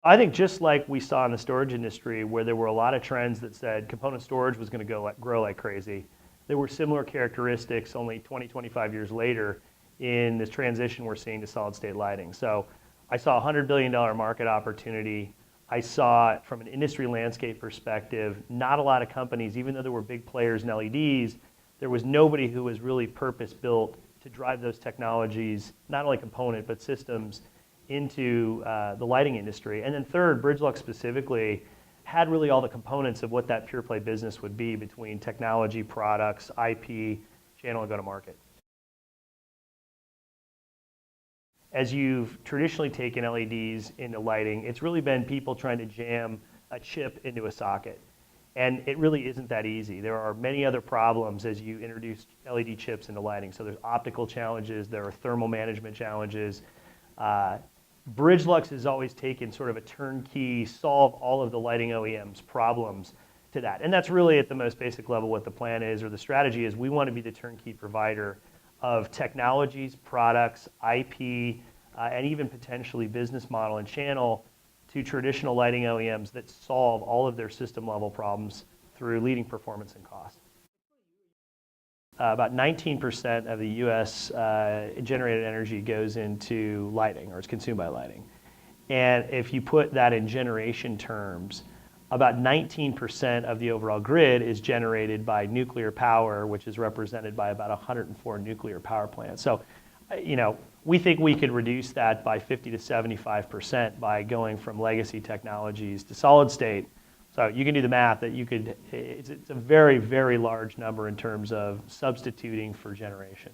I think just like we saw in the storage industry, where there were a lot of trends that said component storage was going to grow like crazy, there were similar characteristics only 20, 25 years later in this transition we're seeing to solid state lighting. So I saw a $100 billion market opportunity. I saw, from an industry landscape perspective, not a lot of companies, even though there were big players in LEDs, there was nobody who was really purpose built to drive those technologies, not only component, but systems into the lighting industry. And then third, Bridgelux specifically had really all the components of what that pure play business would be between technology, products, IP, channel, and go-to-market. As you've traditionally taken LEDs into lighting, it's really been people trying to jam a chip into a socket. And it really isn't that easy. There are many other problems as you introduce LED chips into lighting. So there's optical challenges, there are thermal management challenges. Bridgelux has always taken sort of a turnkey, solve all of the lighting OEMs' problems to that. And that's really at the most basic level what the plan is, or the strategy is. We want to be the turnkey provider of technologies, products, IP, and even potentially business model and channel to traditional lighting OEMs that solve all of their system level problems through leading performance and cost. About 19% of the US generated energy goes into lighting, or is consumed by lighting. And if you put that in generation terms, about 19% of the overall grid is generated by nuclear power, which is represented by about 104 nuclear power plants. So, we think we could reduce that by 50 to 75% by going from legacy technologies to solid state. So you can do the math that it's a very, very large number in terms of substituting for generation.